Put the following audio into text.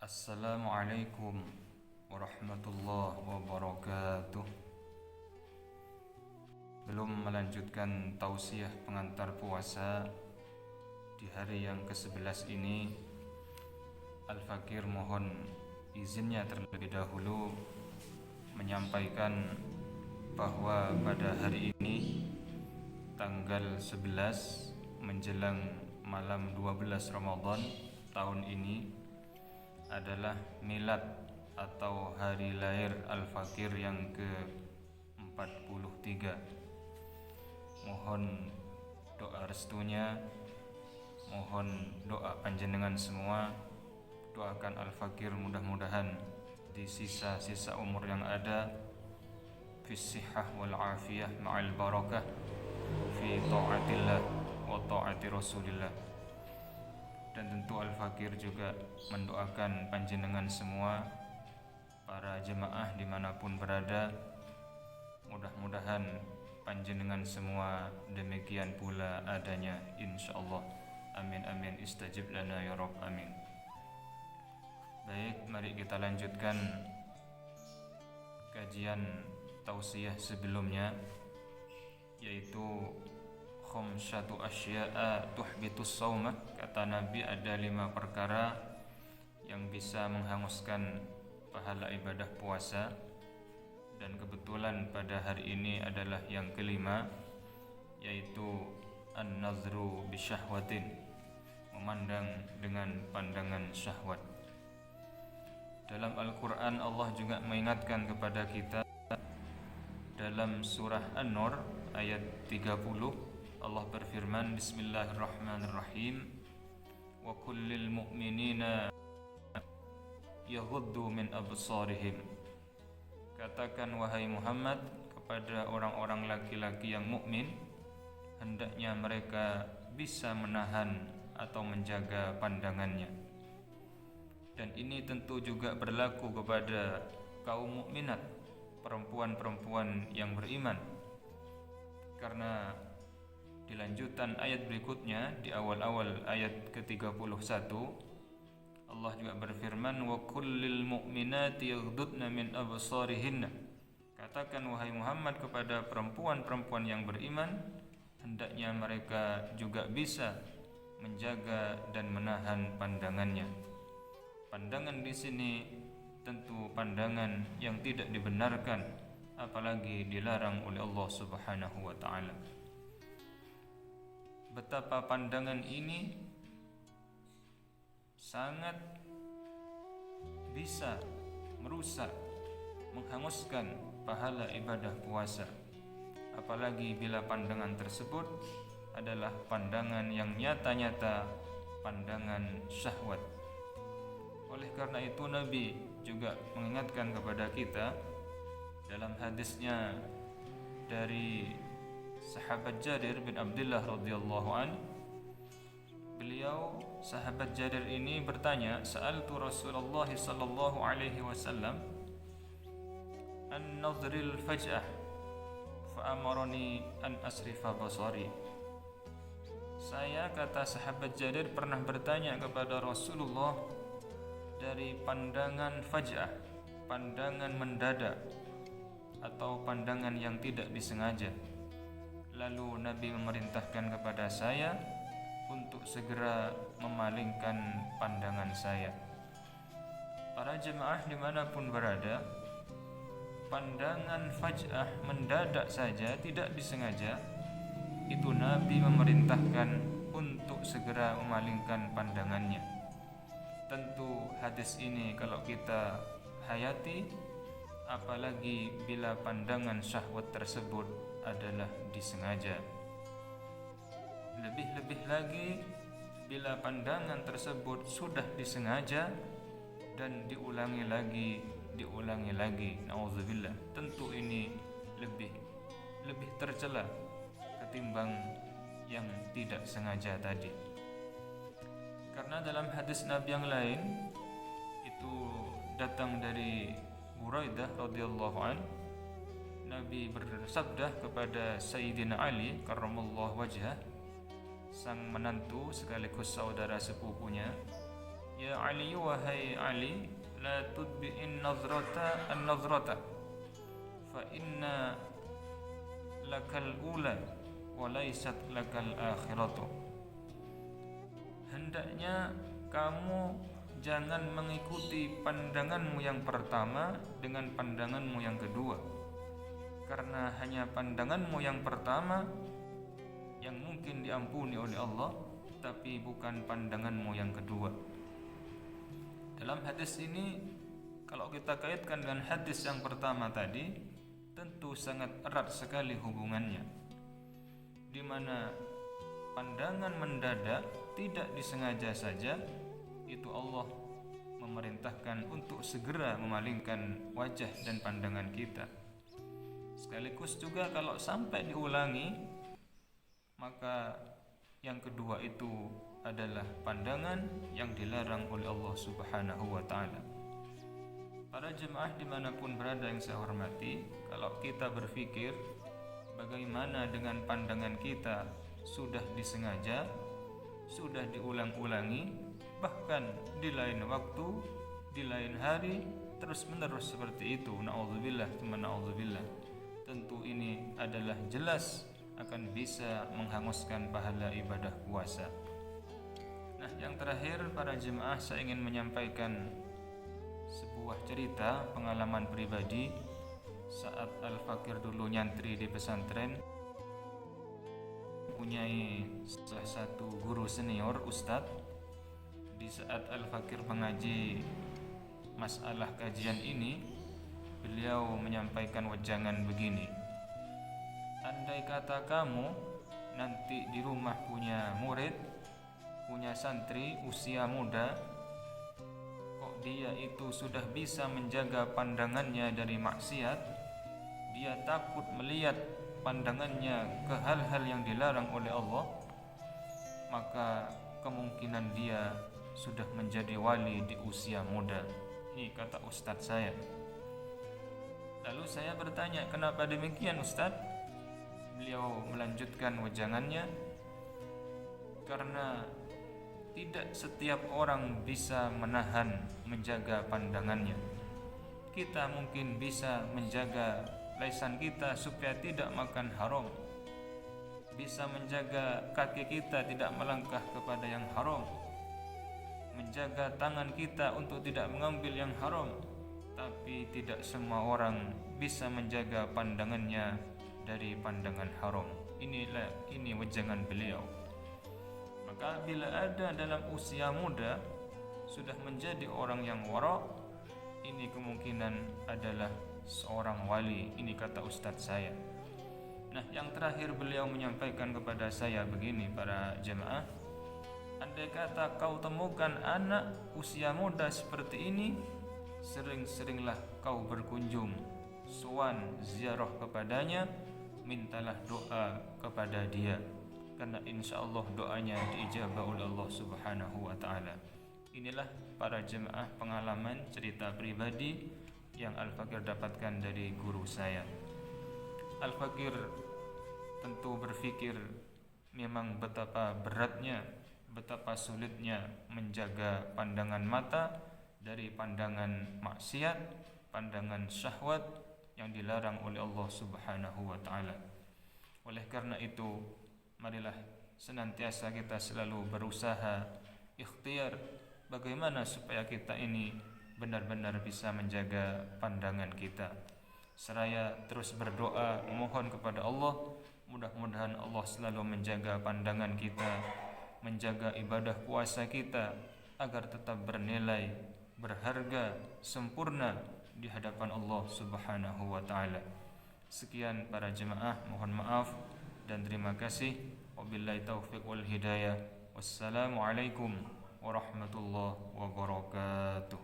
Assalamualaikum warahmatullahi wabarakatuh. Belum melanjutkan tausiah pengantar puasa di hari yang ke-11 ini, Al-Fakir mohon izinnya terlebih dahulu menyampaikan bahwa pada hari ini tanggal 11 menjelang malam 12 Ramadan tahun ini adalah milad atau hari lahir Al-Fakir yang ke-43. Mohon doa restunya, mohon doa panjenengan semua. Doakan Al-Fakir mudah-mudahan di sisa-sisa umur yang ada fis-sihhah wal afiyah ma'al barakah fi ta'atillah wa ta'ati Rasulillah. Dan tentu Al-Fakir juga mendoakan panjenengan semua, para jemaah dimanapun berada, mudah-mudahan panjenengan semua demikian pula adanya, insyaallah. Amin amin istajib lana ya Rabb amin. Baik, mari kita lanjutkan kajian tausiah sebelumnya, yaitu khamsatu asya'a tuhbitus shaumah. Kata Nabi ada 5 perkara yang bisa menghanguskan pahala ibadah puasa, dan kebetulan pada hari ini adalah yang kelima, yaitu an-nazru bisyahwatin, memandang dengan pandangan syahwat. Dalam Al-Quran Allah juga mengingatkan kepada kita dalam surah An-Nur ayat 30. Allah berfirman, Bismillahirrahmanirrahim, wa kullil mu'minina yaghuddu min absarihim. Katakan wahai Muhammad kepada orang-orang laki-laki yang mukmin, hendaknya mereka bisa menahan atau menjaga pandangannya. Dan ini tentu juga berlaku kepada kaum mukminat, perempuan-perempuan yang beriman. Karena di lanjutan ayat berikutnya, di awal-awal ayat ke-31, Allah juga berfirman, wa kullil mu'minati yaghdudna min absarihinna. Katakan wahai Muhammad kepada perempuan-perempuan yang beriman, hendaknya mereka juga bisa menjaga dan menahan pandangannya. Pandangan di sini tentu pandangan yang tidak dibenarkan, apalagi dilarang oleh Allah Subhanahu wa taala. Betapa pandangan ini sangat bisa merusak, menghanguskan pahala ibadah puasa, apalagi bila pandangan tersebut adalah pandangan yang nyata-nyata pandangan syahwat. Oleh karena itu Nabi juga mengingatkan kepada kita dalam hadisnya dari sahabat Jarir bin Abdullah radhiyallahu an. Beliau, sahabat Jarir ini bertanya, sa'altu Rasulullah sallallahu alaihi wasallam an nadhril faj'ah fa amarani an asrifa basari. Saya, kata sahabat Jarir, pernah bertanya kepada Rasulullah dari pandangan faj'ah, pandangan mendadak atau pandangan yang tidak disengaja. Lalu Nabi memerintahkan kepada saya untuk segera memalingkan pandangan saya. Para jemaah dimanapun berada, pandangan faj'ah, mendadak saja, tidak disengaja, itu Nabi memerintahkan untuk segera memalingkan pandangannya. Tentu hadis ini kalau kita hayati, apalagi bila pandangan syahwat tersebut adalah disengaja. Lebih-lebih lagi bila pandangan tersebut sudah disengaja dan diulangi lagi, na'udzubillah. Tentu ini lebih tercela ketimbang yang tidak sengaja tadi. Karena dalam hadis Nabi yang lain itu datang dari Buraidah radhiyallahu an, Nabi bersabda kepada Sayyidina Ali karramallahu wajhah, sang menantu sekaligus saudara sepupunya, Ya Ali, wahai Ali, la tudbi'in nazrata an-nazrata fa inna lakal ula wa laysat lakal akhiratu. Hendaknya kamu jangan mengikuti pandanganmu yang pertama dengan pandanganmu yang kedua, karena hanya pandanganmu yang pertama yang mungkin diampuni oleh Allah, tapi bukan pandanganmu yang kedua. Dalam hadis ini, kalau kita kaitkan dengan hadis yang pertama tadi, tentu sangat erat sekali hubungannya, di mana pandangan mendadak tidak disengaja saja itu Allah memerintahkan untuk segera memalingkan wajah dan pandangan kita. Sekaligus juga kalau sampai diulangi, maka yang kedua itu adalah pandangan yang dilarang oleh Allah Subhanahu wa ta'ala. Para jemaah dimanapun berada yang saya hormati, kalau kita berpikir bagaimana dengan pandangan kita sudah disengaja, sudah diulang-ulangi, bahkan di lain waktu, di lain hari, terus menerus seperti itu, na'udzubillah, na'udzubillah. Tentu ini adalah jelas akan bisa menghanguskan pahala ibadah puasa. Nah, yang terakhir para jemaah, saya ingin menyampaikan sebuah cerita pengalaman pribadi saat Al-Fakir dulu nyantri di pesantren. Mempunyai salah satu guru senior, ustadz. Di saat Al-Fakir mengaji masalah kajian ini, beliau menyampaikan wejangan begini: andai kata kamu nanti di rumah punya murid, punya santri usia muda, kok dia itu sudah bisa menjaga pandangannya dari maksiat, dia takut melihat pandangannya ke hal-hal yang dilarang oleh Allah, maka kemungkinan dia sudah menjadi wali di usia muda. Ini kata ustadz saya. Lalu saya bertanya, kenapa demikian ustadz? Beliau melanjutkan wejangannya, karena tidak setiap orang bisa menahan, menjaga pandangannya. Kita mungkin bisa menjaga lisan kita supaya tidak makan haram, bisa menjaga kaki kita tidak melangkah kepada yang haram, menjaga tangan kita untuk tidak mengambil yang haram. Tapi tidak semua orang bisa menjaga pandangannya dari pandangan haram. Ini wejangan beliau. Maka bila ada dalam usia muda sudah menjadi orang yang wara', ini kemungkinan adalah seorang wali. Ini kata ustadz saya. Nah, yang terakhir beliau menyampaikan kepada saya begini, para jemaah, andai kata kau temukan anak usia muda seperti ini, sering-seringlah kau berkunjung, sowan ziarah kepadanya, mintalah doa kepada dia, karena insya Allah doanya diijabah oleh Allah Subhanahu wa ta'ala. Inilah para jemaah pengalaman cerita pribadi yang Al-Fakir dapatkan dari guru saya. Al-Fakir tentu berpikir memang betapa beratnya, betapa sulitnya menjaga pandangan mata dari pandangan maksiat, pandangan syahwat yang dilarang oleh Allah Subhanahu wa ta'ala. Oleh karena itu, marilah senantiasa kita selalu berusaha ikhtiar bagaimana supaya kita ini benar-benar bisa menjaga pandangan kita. Seraya terus berdoa memohon kepada Allah, mudah-mudahan Allah selalu menjaga pandangan kita, menjaga ibadah puasa kita agar tetap bernilai, berharga, sempurna di hadapan Allah Subhanahu wa ta'ala. Sekian para jemaah, mohon maaf dan terima kasih. Wabillahi taufiq wal hidayah. Wassalamualaikum warahmatullahi wabarakatuh.